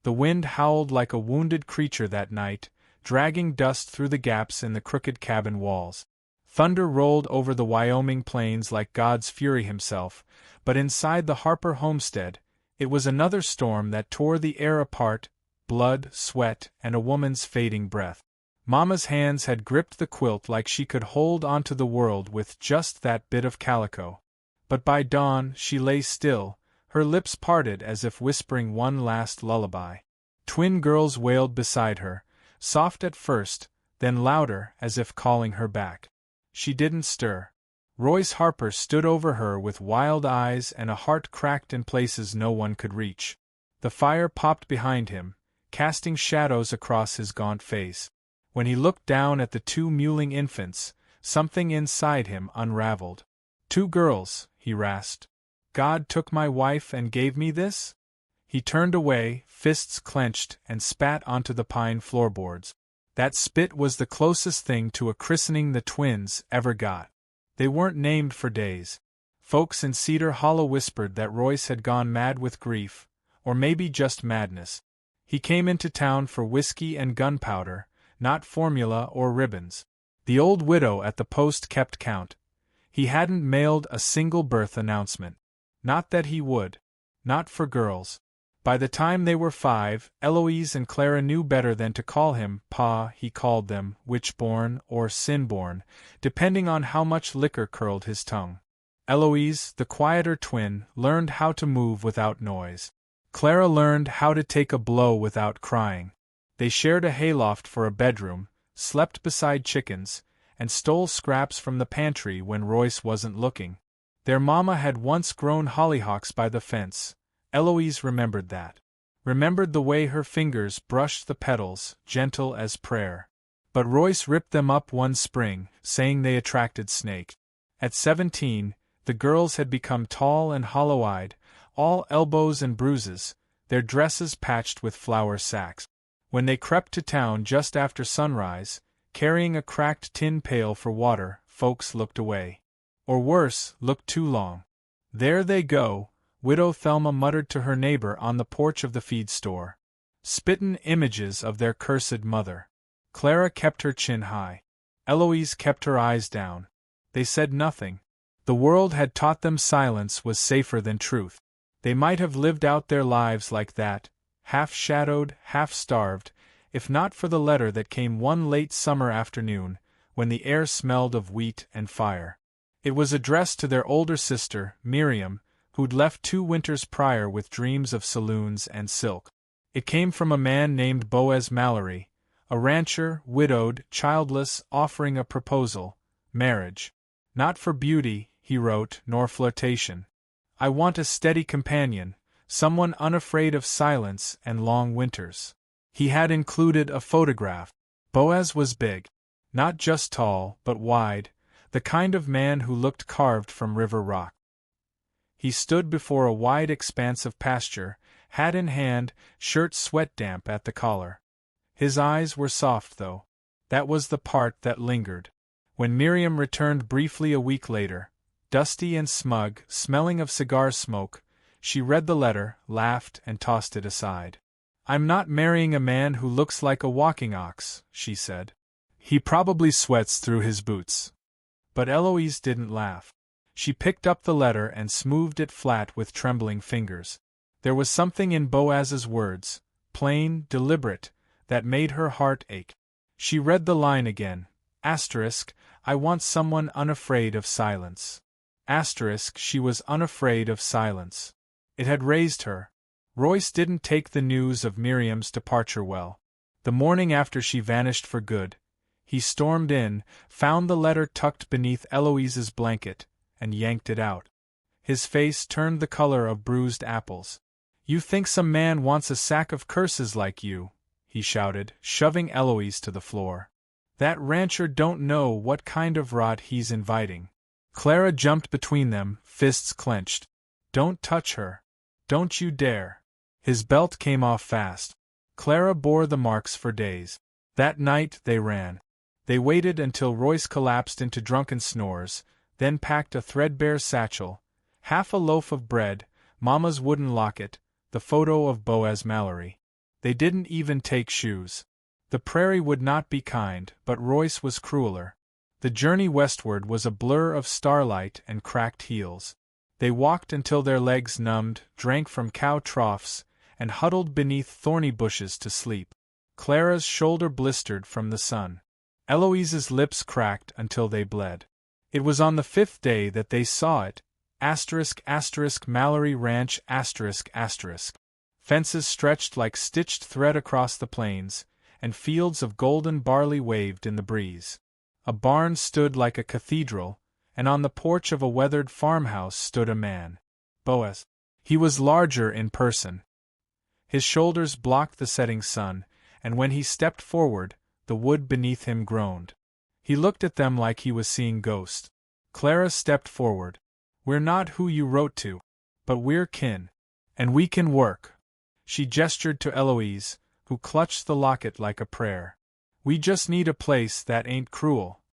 The wind howled like a wounded creature that night, dragging dust through the gaps in the crooked cabin walls. Thunder rolled over the Wyoming plains like God's fury himself, but inside the Harper homestead, it was another storm that tore the air apart, blood, sweat, and a woman's fading breath. Mama's hands had gripped the quilt like she could hold onto the world with just that bit of calico. But by dawn she lay still, her lips parted as if whispering one last lullaby. Twin girls wailed beside her, soft at first, then louder as if calling her back. She didn't stir. Royce Harper stood over her with wild eyes and a heart cracked in places no one could reach. The fire popped behind him, casting shadows across his gaunt face. When he looked down at the two mewling infants, something inside him unraveled. 2 girls, he rasped. God took my wife and gave me this? He turned away, fists clenched, and spat onto the pine floorboards. That spit was the closest thing to a christening the twins ever got. They weren't named for days. Folks in Cedar Hollow whispered that Royce had gone mad with grief, or maybe just madness. He came into town for whiskey and gunpowder, not formula or ribbons. The old widow at the post kept count. He hadn't mailed a single birth announcement. Not that he would. Not for girls. By the time they were 5, Eloise and Clara knew better than to call him Pa. He called them witch-born or sin-born, depending on how much liquor curled his tongue. Eloise, the quieter twin, learned how to move without noise. Clara learned how to take a blow without crying. They shared a hayloft for a bedroom, slept beside chickens, and stole scraps from the pantry when Royce wasn't looking. Their mama had once grown hollyhocks by the fence. Eloise remembered that. Remembered the way her fingers brushed the petals, gentle as prayer. But Royce ripped them up one spring, saying they attracted snakes. At 17, the girls had become tall and hollow-eyed, all elbows and bruises, their dresses patched with flour sacks. When they crept to town just after sunrise, carrying a cracked tin pail for water, folks looked away. Or worse, looked too long. There they go, Widow Thelma muttered to her neighbor on the porch of the feed store. Spittin' images of their cursed mother. Clara kept her chin high. Eloise kept her eyes down. They said nothing. The world had taught them silence was safer than truth. They might have lived out their lives like that, half-shadowed, half-starved, if not for the letter that came one late summer afternoon, when the air smelled of wheat and fire. It was addressed to their older sister, Miriam, who'd left 2 winters prior with dreams of saloons and silk. It came from a man named Boaz Mallory, a rancher, widowed, childless, offering a proposal, marriage. Not for beauty, he wrote, nor flirtation. I want a steady companion, someone unafraid of silence and long winters. He had included a photograph. Boaz was big. Not just tall, but wide, the kind of man who looked carved from river rock. He stood before a wide expanse of pasture, hat in hand, shirt sweat-damp at the collar. His eyes were soft, though. That was the part that lingered. When Miriam returned briefly a week later, dusty and smug, smelling of cigar smoke, she read the letter, laughed, and tossed it aside. I'm not marrying a man who looks like a walking ox, she said. He probably sweats through his boots. But Eloise didn't laugh. She picked up the letter and smoothed it flat with trembling fingers. There was something in Boaz's words, plain, deliberate, that made her heart ache. She read the line again. Asterisk, I want someone unafraid of silence. Asterisk, she was unafraid of silence. It had raised her. Royce didn't take the news of Miriam's departure well. The morning after she vanished for good, he stormed in, found the letter tucked beneath Eloise's blanket, and yanked it out. His face turned the color of bruised apples. You think some man wants a sack of curses like you, he shouted, shoving Eloise to the floor. That rancher don't know what kind of rot he's inviting. Clara jumped between them, fists clenched. Don't touch her. Don't you dare. His belt came off fast. Clara bore the marks for days. That night they ran. They waited until Royce collapsed into drunken snores, then packed a threadbare satchel, half a loaf of bread, Mama's wooden locket, the photo of Boaz Mallory. They didn't even take shoes. The prairie would not be kind, but Royce was crueler. The journey westward was a blur of starlight and cracked heels. They walked until their legs numbed, drank from cow troughs, and huddled beneath thorny bushes to sleep. Clara's shoulder blistered from the sun. Eloise's lips cracked until they bled. It was on the 5th day that they saw it, Mallory Ranch ***. Fences stretched like stitched thread across the plains, and fields of golden barley waved in the breeze. A barn stood like a cathedral, and on the porch of a weathered farmhouse stood a man. Boaz. He was larger in person. His shoulders blocked the setting sun, and when he stepped forward, the wood beneath him groaned. He looked at them like he was seeing ghosts. Clara stepped forward. "We're not who you wrote to. But we're kin. And we can work." She gestured to Eloise, who clutched the locket like a prayer. "We just need a place that ain't cruel."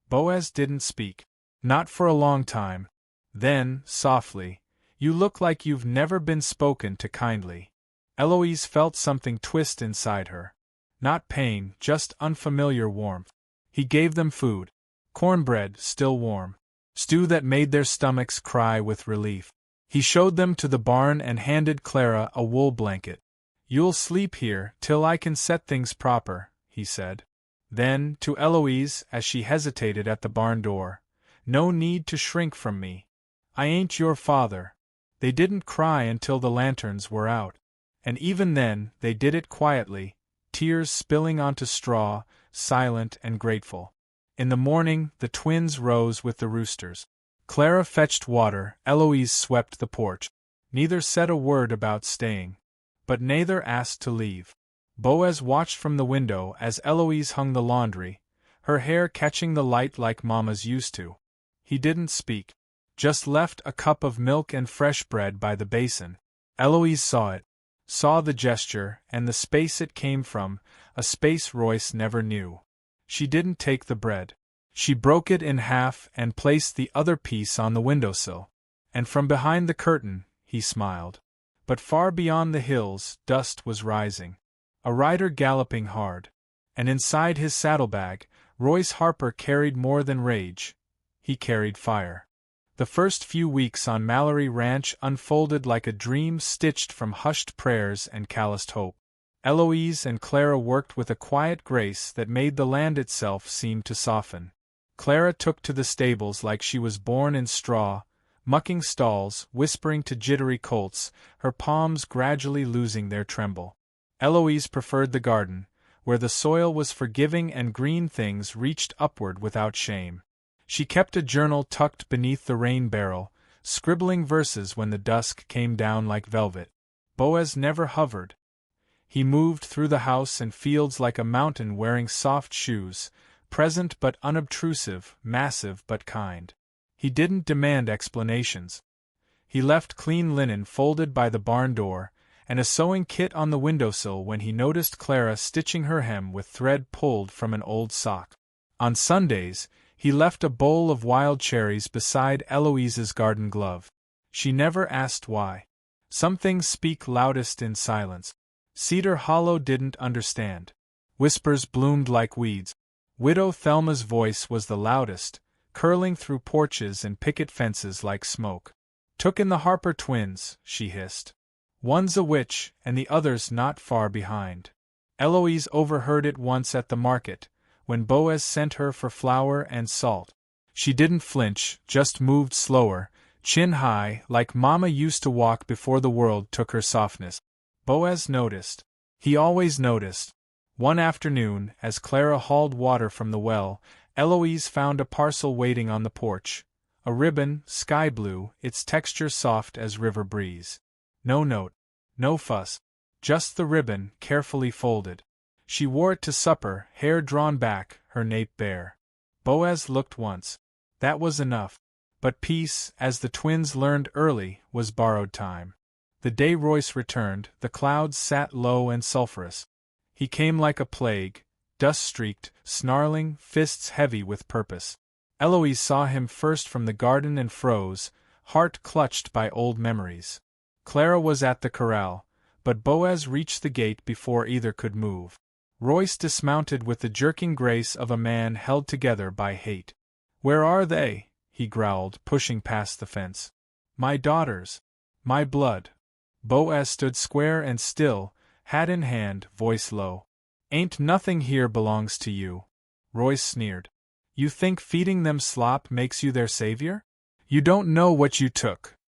Boaz didn't speak. Not for a long time. Then, softly, "You look like you've never been spoken to kindly." Eloise felt something twist inside her. Not pain, just unfamiliar warmth. He gave them food. Cornbread, still warm. Stew that made their stomachs cry with relief. He showed them to the barn and handed Clara a wool blanket. "You'll sleep here till I can set things proper," he said. Then, to Eloise, as she hesitated at the barn door, "No need to shrink from me. I ain't your father." They didn't cry until the lanterns were out. And even then, they did it quietly, tears spilling onto straw, silent and grateful. In the morning, the twins rose with the roosters. Clara fetched water, Eloise swept the porch. Neither said a word about staying. But neither asked to leave. Boaz watched from the window as Eloise hung the laundry, her hair catching the light like Mama's used to. He didn't speak. Just left a cup of milk and fresh bread by the basin. Eloise saw it. Saw the gesture, and the space it came from, a space Royce never knew. She didn't take the bread. She broke it in half and placed the other piece on the windowsill. And from behind the curtain, he smiled. But far beyond the hills, dust was rising. A rider galloping hard. And inside his saddlebag, Royce Harper carried more than rage. He carried fire. The first few weeks on Mallory Ranch unfolded like a dream stitched from hushed prayers and calloused hope. Eloise and Clara worked with a quiet grace that made the land itself seem to soften. Clara took to the stables like she was born in straw, mucking stalls, whispering to jittery colts, her palms gradually losing their tremble. Eloise preferred the garden, where the soil was forgiving and green things reached upward without shame. She kept a journal tucked beneath the rain barrel, scribbling verses when the dusk came down like velvet. Boaz never hovered. He moved through the house and fields like a mountain wearing soft shoes, present but unobtrusive, massive but kind. He didn't demand explanations. He left clean linen folded by the barn door, and a sewing kit on the windowsill when he noticed Clara stitching her hem with thread pulled from an old sock. On Sundays, he left a bowl of wild cherries beside Eloise's garden glove. She never asked why. Some things speak loudest in silence. Cedar Hollow didn't understand. Whispers bloomed like weeds. Widow Thelma's voice was the loudest, curling through porches and picket fences like smoke. "Took in the Harper twins," she hissed. "One's a witch, and the other's not far behind." Eloise overheard it once at the market, when Boaz sent her for flour and salt. She didn't flinch, just moved slower, chin high, like Mama used to walk before the world took her softness. Boaz noticed. He always noticed. One afternoon, as Clara hauled water from the well, Eloise found a parcel waiting on the porch. A ribbon, sky blue, its texture soft as river breeze. No note. No fuss. Just the ribbon, carefully folded. She wore it to supper, hair drawn back, her nape bare. Boaz looked once. That was enough. But peace, as the twins learned early, was borrowed time. The day Royce returned, the clouds sat low and sulphurous. He came like a plague, dust-streaked, snarling, fists heavy with purpose. Eloise saw him first from the garden and froze, heart clutched by old memories. Clara was at the corral, but Boaz reached the gate before either could move. Royce dismounted with the jerking grace of a man held together by hate. "Where are they?" he growled, pushing past the fence. "My daughters. My blood." Boaz stood square and still, hat in hand, voice low. "Ain't nothing here belongs to you," Royce sneered. "You think feeding them slop makes you their savior? You don't know what you took."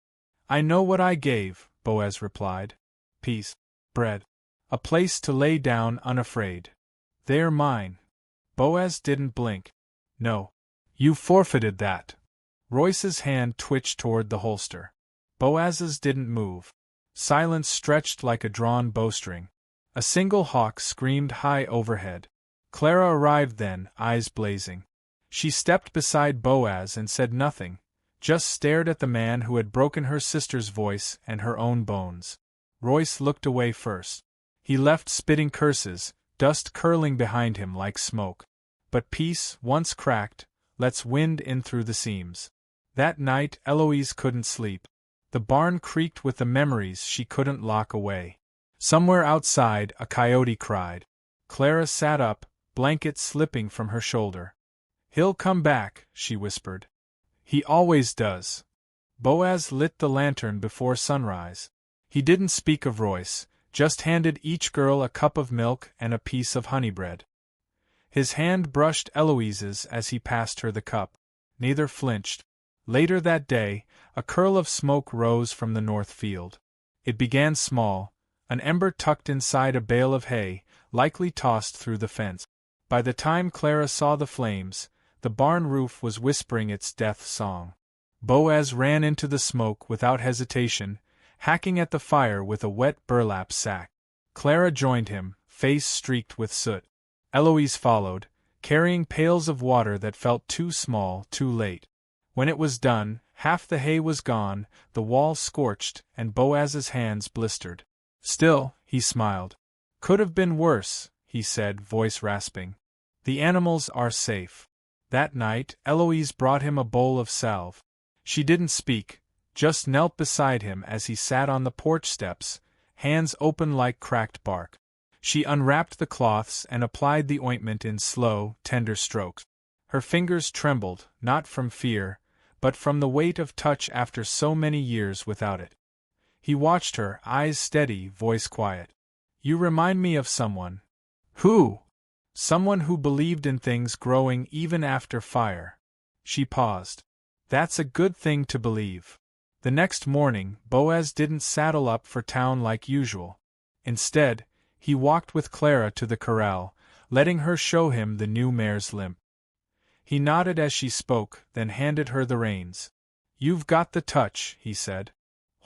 "I know what I gave," Boaz replied. "Peace, bread, a place to lay down unafraid. They're mine." Boaz didn't blink. "No. You forfeited that." Royce's hand twitched toward the holster. Boaz's didn't move. Silence stretched like a drawn bowstring. A single hawk screamed high overhead. Clara arrived then, eyes blazing. She stepped beside Boaz and said nothing, just stared at the man who had broken her sister's voice and her own bones. Royce looked away first. He left spitting curses, dust curling behind him like smoke. But peace, once cracked, lets wind in through the seams. That night Eloise couldn't sleep. The barn creaked with the memories she couldn't lock away. Somewhere outside, a coyote cried. Clara sat up, blanket slipping from her shoulder. "He'll come back," she whispered. "He always does." Boaz lit the lantern before sunrise. He didn't speak of Royce, just handed each girl a cup of milk and a piece of honey bread. His hand brushed Eloise's as he passed her the cup. Neither flinched. Later that day, a curl of smoke rose from the north field. It began small, an ember tucked inside a bale of hay, likely tossed through the fence. By the time Clara saw the flames, the barn roof was whispering its death song. Boaz ran into the smoke without hesitation, hacking at the fire with a wet burlap sack. Clara joined him, face streaked with soot. Eloise followed, carrying pails of water that felt too small, too late. When it was done, half the hay was gone, the wall scorched, and Boaz's hands blistered. Still, he smiled. "Could have been worse," he said, voice rasping. "The animals are safe." That night, Eloise brought him a bowl of salve. She didn't speak, just knelt beside him as he sat on the porch steps, hands open like cracked bark. She unwrapped the cloths and applied the ointment in slow, tender strokes. Her fingers trembled, not from fear, but from the weight of touch after so many years without it. He watched her, eyes steady, voice quiet. "You remind me of someone." "Who?" "Someone who believed in things growing even after fire." She paused. "That's a good thing to believe." The next morning, Boaz didn't saddle up for town like usual. Instead, he walked with Clara to the corral, letting her show him the new mare's limp. He nodded as she spoke, then handed her the reins. "You've got the touch," he said.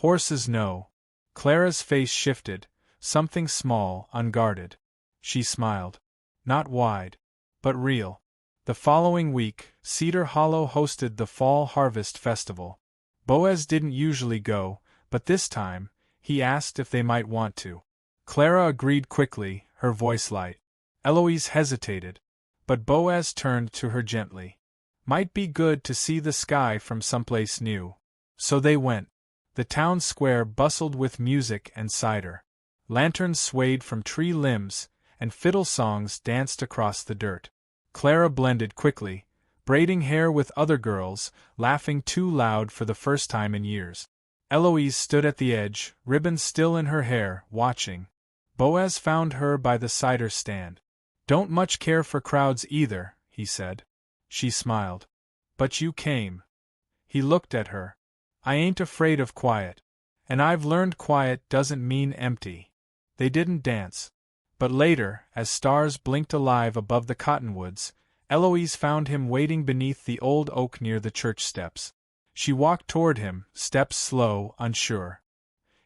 "Horses know." Clara's face shifted, something small, unguarded. She smiled. Not wide, but real. The following week, Cedar Hollow hosted the Fall Harvest Festival. Boaz didn't usually go, but this time, he asked if they might want to. Clara agreed quickly, her voice light. Eloise hesitated, but Boaz turned to her gently. "Might be good to see the sky from someplace new." So they went. The town square bustled with music and cider. Lanterns swayed from tree limbs, and fiddle songs danced across the dirt. Clara blended quickly, braiding hair with other girls, laughing too loud for the first time in years. Eloise stood at the edge, ribbons still in her hair, watching. Boaz found her by the cider stand. "Don't much care for crowds either," he said. She smiled. "But you came." He looked at her. "I ain't afraid of quiet. And I've learned quiet doesn't mean empty." They didn't dance. But later, as stars blinked alive above the cottonwoods, Eloise found him waiting beneath the old oak near the church steps. She walked toward him, steps slow, unsure.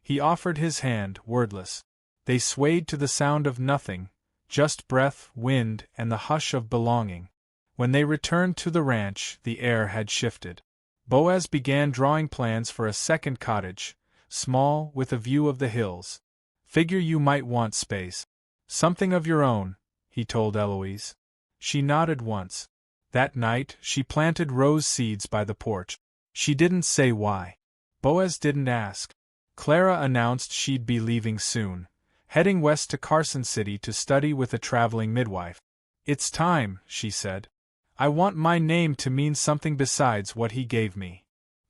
He offered his hand, wordless. They swayed to the sound of nothing, just breath, wind, and the hush of belonging. When they returned to the ranch, the air had shifted. Boaz began drawing plans for a second cottage, small, with a view of the hills. "Figure you might want space. Something of your own," he told Eloise. She nodded once. That night, she planted rose seeds by the porch. She didn't say why. Boaz didn't ask. Clara announced she'd be leaving soon, heading west to Carson City to study with a traveling midwife. "It's time," she said. "I want my name to mean something besides what he gave me."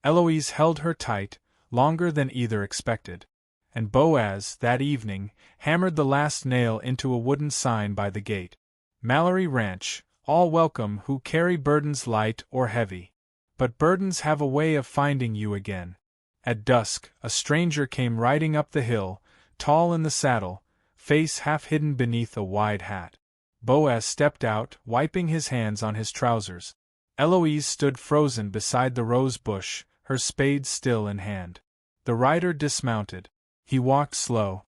Eloise held her tight, longer than either expected. And Boaz, that evening, hammered the last nail into a wooden sign by the gate. "Mallory Ranch, all welcome who carry burdens light or heavy. But burdens have a way of finding you again." At dusk, a stranger came riding up the hill, tall in the saddle, face half hidden beneath a wide hat. Boaz stepped out, wiping his hands on his trousers. Eloise stood frozen beside the rose bush, her spade still in hand. The rider dismounted. He walked slow.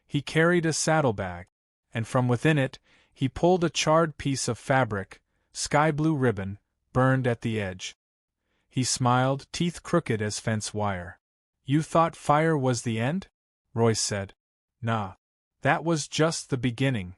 He carried a saddlebag, and from within it, he pulled a charred piece of fabric, sky-blue ribbon, burned at the edge. He smiled, teeth crooked as fence wire. "You thought fire was the end?" Royce said. "Nah. That was just the beginning."